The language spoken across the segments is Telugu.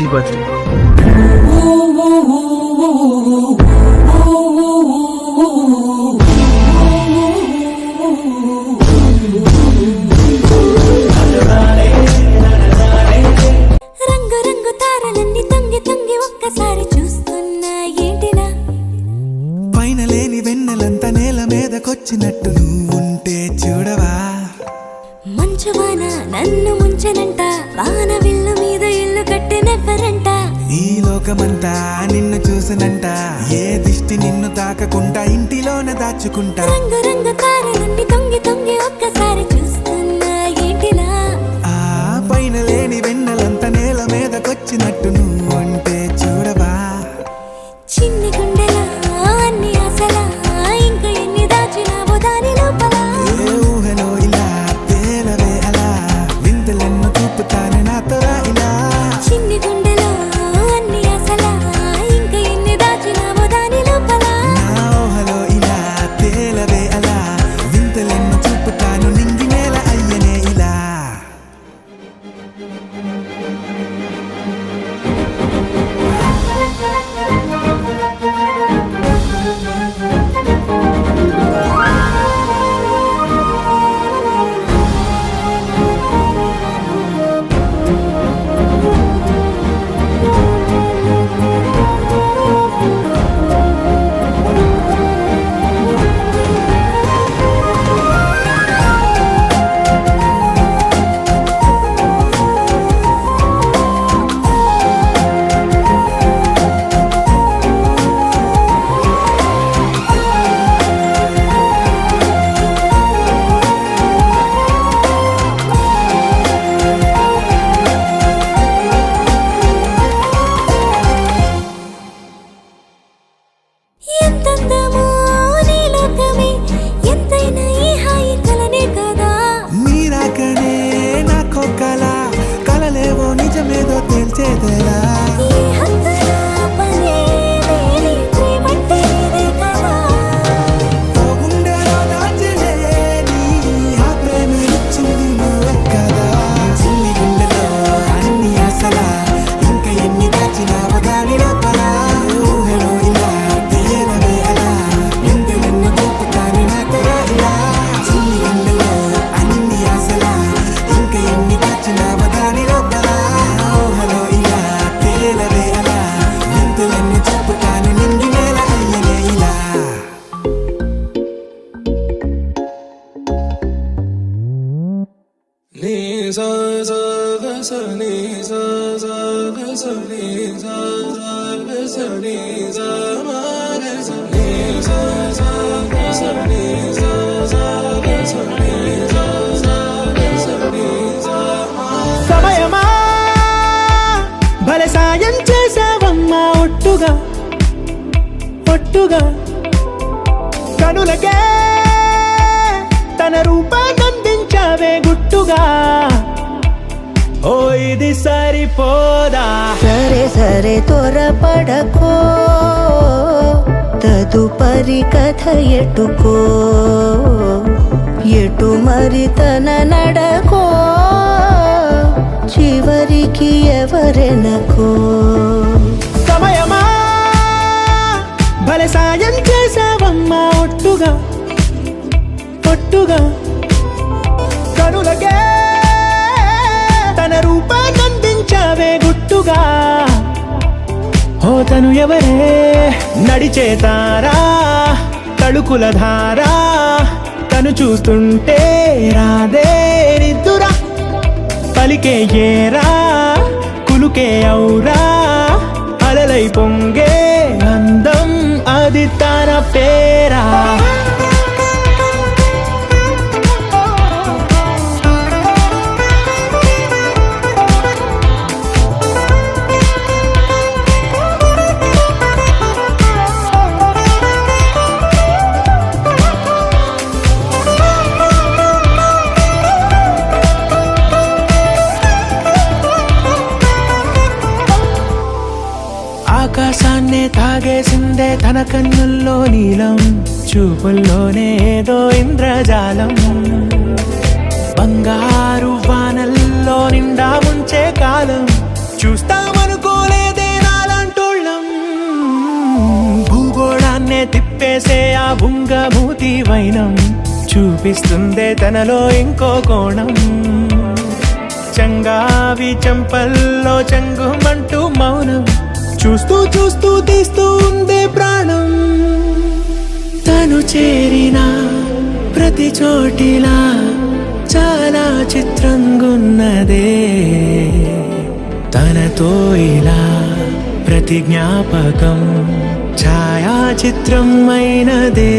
Happy birthday. రంగు రంగు తారలన్నీ తొంగి తొంగి ఒక్కసారి చూస్తున్నా ఏంటిలా, పైన లేని వెన్నెలంతా నేల మీదకొచ్చినట్టు నువ్వుంటే చూడవా, మంచువాన నన్ను ముంచనంట, వాన విల్లు మీద ఇల్లు కట్టినెవ్వరంట, ఈ లోకమంతా నిన్ను చూసనంట, ఏ దిష్టి నిన్ను తాకకుండా ఇంటిలోనే దాచుకుంటా. రంగు రంగు తారలన్నీ తొంగి తొంగి ఒక్కసారి చూస్తున్నా ఏంటిలా, ఆ పైన లేని వెన్నెలంతా నేల మీదకొచ్చినట్టు నువ్వుంటే చూడవా, చిన్ని గుండెలా అన్ని ఆశలా ఇంకా ఎన్ని దాచినావో దాని లోపల, ఏ ఊహలో ఇలా తేలవే అలా, వింతలెన్ను చూపుతానే నాతో రా ఇలా, చిన్ని గుండెలో అన్ని ఆశలా ఇంకా ఎన్ని దాచినావో దాని లోపల, నా ఊహలో ఇలా తేలవే అలా, వింతలెన్ను చూపుతాను నింగి నేల అయ్యనే ఇలా. ఎంతందమో నీ లోకమే, ఎంతైనా ఈ హాయి కలనే కదా, నీరాకనే నాకో కల, కలలేవో నిజమేదో తేల్చేదేలా, ఈ హద్దుల పనే లేని ప్రేమంటే ఇదే కదా, ఓ గుండెలో దాచలేని ఆ ప్రేమ ఇచ్చింది నువ్వే కదా, చిన్ని గుండెలో అన్ని ఆశలా ఇంకా ఎన్ని దాచినావో దాని లోపల, ఊహలో ఇలా తేలవే అలా, వింతలెన్ను చూపుతానే నాతో రా ఇలా, చిన్ని గుండెలో అన్ని ఆశలా ఇంకా ఎన్ని దాచినావో దాని లోపల, ఊహలో ఇలా తేలవే అలా, వింతలెన్ను చూపుతానే నింగి నేల అయ్యనే ఇలా. Ni sa sa ga sa ni sa sa ga sa ni sa sa ga sa ni sa ma ga sa ni sa sa ga sa ni sa sa ga sa ni sa sa ga sa ni sa ma. సమయమా భలే సాయం చేసావమ్మా ఒట్టుగా ఒట్టుగా, కనులకే తన రూపాన్నందించావే గుట్టుగా, ఓ ఇది సరిపోదా, సరే సరే త్వరపడకో, తదుపరి కథ ఎటుకో, ఎటు మరి తన నడకో, చివరికి ఎవరెనకో. సమయమా భలే సాయం చేసావమ్మా ఒట్టుగా ఒట్టుగా, కనులకే తన రూపాన్నందించావే గుట్టుగా, ఓ తను ఎవరే నడిచే తారా తళుకుల ధారా, తను చూస్తుంటే రాదే నిద్దురా, పలికే ఏరా కులుకే ఔరా, అలలై పొంగే అందం అది తన పేరా. ఆకాశాన్నే తాగేసిందే తన కన్నుల్లో నీలం, చూపుల్లోనే ఏదో ఇంద్రజాలం, బంగారు వానల్లో నిండా ముంచే కాలం, చూస్తామనుకో మూతి వైనం చూపిస్తుందే తనలో ఇంకో కోణం చంగావి చంపల్లో చంగుమంటూ మౌనం చూస్తూ చూస్తూ తీస్తూ ఉందే ప్రాణం తను చేరిన ప్రతి చోటిలా చాలా చిత్రంగున్నదే తనతో ఇలా ప్రతి జ్ఞాపకం ఛాయాచిత్రం అయినదే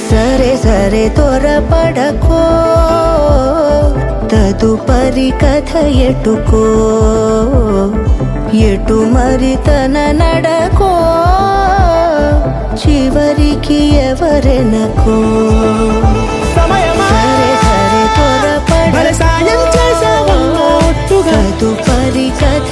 సరే సరే త్వరపడకో తదుపరి కథ ఎటుకో ఎటు మరి తన నడకో చివరికి ఎవరెనకో సమయమా సరే సరే భలే సాయం చేసావమ్మా త్వరపడకో ఒట్టుగా తదుపరి కథ